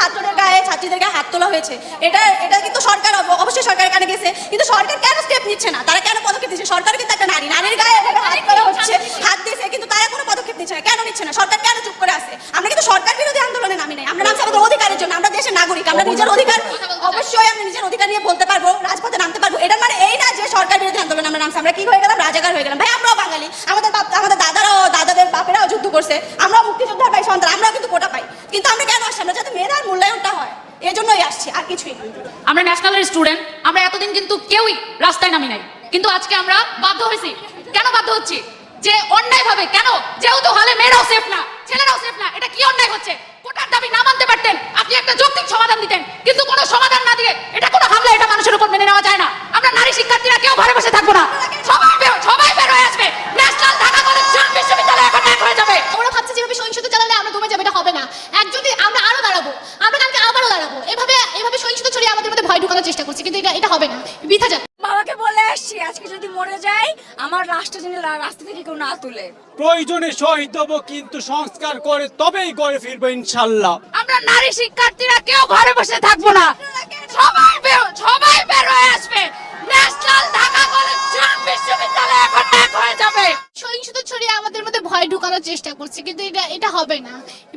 ছাত্রদের গায়ে ছাত্রীদের গায়ে হাত তোলা হয়েছে, এটা এটা কিন্তু সরকার অবশ্যই সরকারের কানে গেছে, কিন্তু সরকার কেন স্টেপ নিচ্ছে না? তারা কেন পদক্ষেপ নিচ্ছে? সরকার কিন্তু একটা নারীর গায়ে হাত তোলা হচ্ছে, হাত দিয়েছে, কিন্তু তারা কোনো পদক্ষেপ নিচ্ছে না। কেন নিচ্ছে না? সরকার কেন চুপ করে আছে? আমরা কিন্তু সরকার বিরোধী আন্দোলনে নামি নাই, আমরা নামছি আমাদের অধিকারের জন্য। আমরা দেশের নাগরিক, আমরা নিজের অধিকার অবশ্যই আমরা নিজের অধিকার নিয়ে বলতে পারবো, রাজপথে নামতে পারবো। এটা মানে এই না যে সরকার বিরোধী আন্দোলন আমরা নামছি। আমরা কি হয়ে গেলাম? রাজাকার হয়ে গেলাম। ভাই আমরাও বাঙালি, আমাদের দাদারাও দাদাদের বাপেরাও যুদ্ধ করছে, আমরাও মুক্তিযোদ্ধার ভাই সন্তান, আমরাও কিন্তু কোটা পাই। কিন্তু আমরা কেন আসছি? আমরা যাতে মেয়েদের মূল্যায়নটা হয়, এই জন্যই আসছি, আর কিছুই না। আমরা ন্যাশনালের স্টুডেন্ট, আমরা এতদিন কিন্তু কেউই রাস্তায় নামি নাই, কিন্তু আজকে আমরা বাধ্য হয়েছি। কেন বাধ্য হচ্ছি? যে অন্যায় ভাবে, কেন? যেহেতু হলে মেয়েরাও সেফ না, ছেলেরাও সেফ না। এটা কি অন্যায় হচ্ছে? কোটার দাবি না মানতে পারতেন, আপনি একটা যৌক্তিক সমাধান দিতেন, কিন্তু কোনো সমাধান না দিয়ে এটা কোনো হামলা, এটা মানুষের উপর মেনে নেওয়া যায় না। আমরা নারী শিক্ষার্থীরা কেউ ঘরে বসে থাকবো না, সবাই বের হয়ে আসবে। ন্যাশনাল ঢাকা কলেজ বিশ্ববিদ্যালয় এখন এক হয়ে যাবে। ওরা ভাবছে যেভাবে সহিংসতা চালালে আমরা দমে যাবে, এটা হবে না। একজন আমরা আরো দাঁড়াবো, আমরা কালকে আবারও দাঁড়াবো। এভাবে সহিংসতা ছড়িয়ে আমাদের মধ্যে ভয় ঢোকানোর চেষ্টা করছে, কিন্তু এটা হবে না, বৃথা যাবে। বাবাকে বলে আসছি, আজকে যদি মরে যাই আমার লাশটা যেন রাস্তা থেকে কেউ না তুলে। প্রয়োজনে শহীদ হবো, কিন্তু সংস্কার করে তবেই গড়ে ফিরবো ইনশাল্লাহ। আমরা নারী শিক্ষার্থীরা কেউ ঘরে বসে থাকবো না, সবাই বের হয়ে আসবে। ন্যাশনাল ঢাকা কলেজ বিশ্ববিদ্যালয় এখন এক হয়ে যাবে। সহিংসতা ছড়িয়ে আমাদের মধ্যে ভয় ঢোকানোর চেষ্টা করছে, কিন্তু এটা হবে না,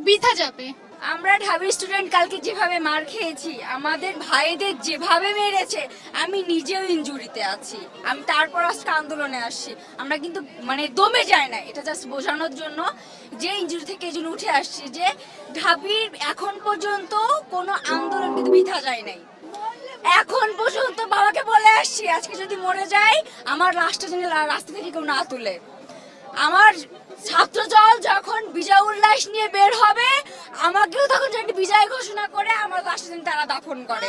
বৃথা যাবে। আমরা ঢাবি স্টুডেন্ট কালকে যেভাবে মার খেয়েছি, আমাদের ভাইদের যেভাবে মেরেছে, আমি নিজেও ইনজুরিতে আছি, আমি তারপর আজকে আন্দোলনে আসছি। আমরা কিন্তু মানে দমে যাই না, এটা জাস্ট বোঝানোর জন্য যে ইনজুরি থেকে এই জন্য উঠে আসছি যে ঢাবির এখন পর্যন্ত কোনো আন্দোলন কিন্তু বৃথা যায় নাই। এখন পর্যন্ত বাবাকে বলে আসছি, আজকে যদি মরে যাই আমার লাশটা যেন রাস্তা থেকে কেউ না তুলে। আমার ছাত্রদল যখন বিজয় উল্লাস নিয়ে বের হবে, আমাকেও তখন যেন বিজয় ঘোষণা করে আমার লাশটা যেন তারা দাফন করে।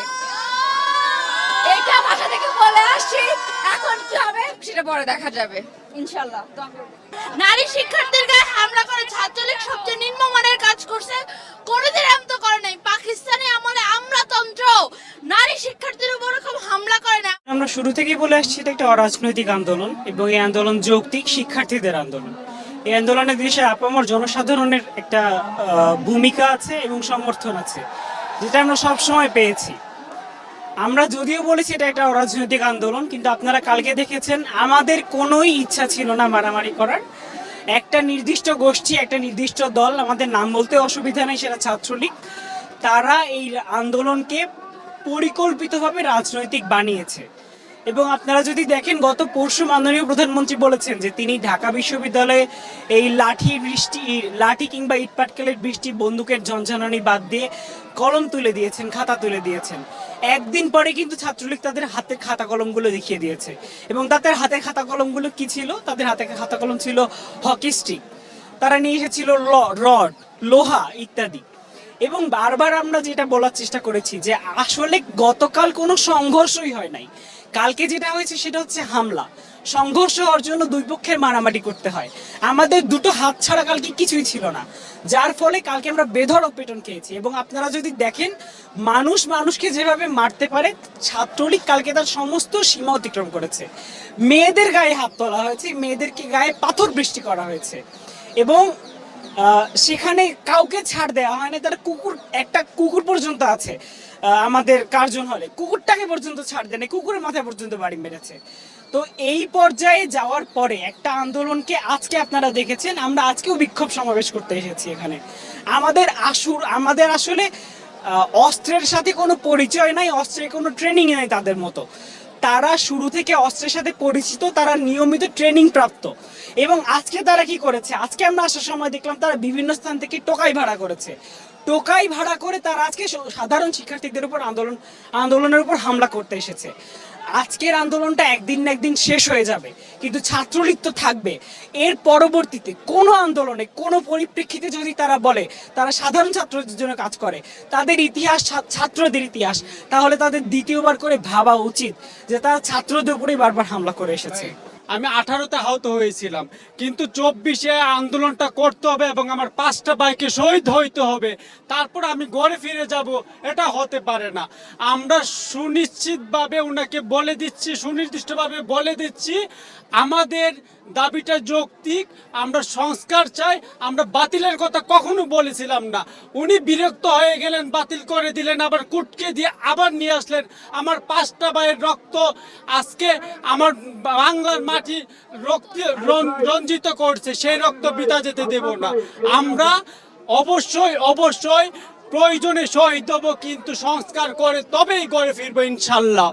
এইটা বাসা থেকে বলে আসছি, এখন কি হবে সেটা পরে দেখা যাবে ইনশাল্লাহ। নারী শিক্ষার্থীর গায়ে হামলা করে ছাত্রলীগ সবচেয়ে নিম্নমানের কাজ করছে, কোনোদিন এমন তো করে নাই। পাকিস্তানি আমলে আমলাতন্ত্র নারী শিক্ষার্থীর উপর খুব হামলা করে না। আমরা শুরু থেকেই বলে আসছি এটা একটা অরাজনৈতিক আন্দোলন, এবং এই আন্দোলন যৌক্তিক শিক্ষার্থীদের আন্দোলন। এই আন্দোলনে দেশের আপামর জনসাধারণের একটা ভূমিকা আছে এবং সমর্থন আছে, যেটা আমরা সবসময় পেয়েছি। আমরা যদিও বলেছি এটা একটা অরাজনৈতিক আন্দোলন, কিন্তু আপনারা কালকে দেখেছেন আমাদের কোনোই ইচ্ছা ছিল না মারামারি করার। একটা নির্দিষ্ট গোষ্ঠী, একটা নির্দিষ্ট দল, আমাদের নাম বলতে অসুবিধা নেই, সেটা ছাত্রলীগ, তারা এই আন্দোলনকে পরিকল্পিতভাবে রাজনৈতিক বানিয়েছে। এবং আপনারা যদি দেখেন, গত পরশু মাননীয় প্রধানমন্ত্রী বলেছেন যে তিনি ঢাকা বিশ্ববিদ্যালয়ে এই লাঠি কিংবা ইটপাটকেলের বৃষ্টি, বন্দুকের ঝনঝনানি বাদ দিয়ে কলম তুলে দিয়েছেন, খাতা তুলে দিয়েছেন। একদিন পরে কিন্তু ছাত্রলীগ তাদের হাতের খাতা কলমগুলো দেখিয়ে দিয়েছে, এবং তাদের হাতে খাতা কলমগুলো কি ছিল? তাদের হাতে খাতা কলম ছিল হকি স্টিক, তারা নিয়ে এসেছিল রড, লোহা ইত্যাদি। এবং বারবার আমরা যেটা বলার চেষ্টা করেছি যে আসলে গতকাল কোনো সংঘর্ষই হয় নাই, কালকে যেটা হয়েছে সেটা হচ্ছে হামলা। সংঘর্ষ হওয়ার জন্য দুই পক্ষের মারামারি করতে হয়, আমাদের দুটো হাত ছাড়া কালকে কিছুই ছিল না, যার ফলে কালকে আমরা বেধড়ক পেটন খেয়েছি। এবং আপনারা যদি দেখেন মানুষকে যেভাবে মারতে পারে, ছাত্রলীগ কালকে তার সমস্ত সীমা অতিক্রম করেছে। মেয়েদের গায়ে হাত তোলা হয়েছে, মেয়েদেরকে গায়ে পাথর বৃষ্টি করা হয়েছে, এবং সেখানে কাউকে ছাড় দেওয়া হয় না। তারা একটা কুকুর পর্যন্ত আছে আমাদের কার্জন হলে, কুকুরটাকে পর্যন্ত ছাড় দেয় না, কুকুরের মাথায় পর্যন্ত বাড়ি মেরেছে। তো এই পর্যায়ে যাওয়ার পরে একটা আন্দোলনকে আজকে আপনারা দেখেছেন, আমরা আজকেও বিক্ষোভ সমাবেশ করতে এসেছি এখানে। আমাদের আসলে অস্ত্রের সাথে কোনো পরিচয় নাই, অস্ত্রের কোনো ট্রেনিং নাই তাদের মতো। তারা শুরু থেকে অস্ত্রের সাথে পরিচিত, তারা নিয়মিত ট্রেনিং প্রাপ্ত। এবং আজকে তারা কি করেছে? আজকে আমরা আসার সময় দেখলাম তারা বিভিন্ন স্থান থেকে টোকাই ভাড়া করেছে। টোকাই ভাড়া করে তারা আজকে সাধারণ শিক্ষার্থীদের উপর আন্দোলনের উপর হামলা করতে এসেছে। আজকের আন্দোলনটা একদিন না একদিন শেষ হয়ে যাবে, কিন্তু ছাত্রলীগ তো থাকবে। এর পরবর্তীতে কোনো আন্দোলনে, কোনো পরিপ্রেক্ষিতে যদি তারা বলে তারা সাধারণ ছাত্রদের জন্য কাজ করে, তাদের ইতিহাস ছাত্রদের ইতিহাস, তাহলে তাদের দ্বিতীয়বার করে ভাবা উচিত যে তারা ছাত্রদের উপরেই বারবার হামলা করে এসেছে। আমি 18তে আহত হয়েছিলাম, কিন্তু 24-এ আন্দোলনটা করতে হবে এবং আমার 5টা ভাইকে শহীদ হইতে হবে, তারপর আমি ঘরে ফিরে যাব, এটা হতে পারে না। আমরা সুনিশ্চিতভাবে ওনাকে বলে দিচ্ছি, সুনির্দিষ্টভাবে বলে দিচ্ছি আমাদের দাবিটা যৌক্তিক, আমরা সংস্কার চাই, আমরা বাতিলের কথা কখনো বলেছিলাম না। উনি বিরক্ত হয়ে গেলেন, বাতিল করে দিলেন, আবার কুটকে দিয়ে আবার নিয়ে আসলেন। আমার 5টা ভাইয়ের রক্ত আজকে আমার বাংলার মাটি রঞ্জিত করছে, সেই রক্ত বৃথা যেতে দেব না। আমরা অবশ্যই প্রয়োজনে শহীদ হব, কিন্তু সংস্কার করে তবেই ঘরে ফিরবো ইনশাল্লাহ।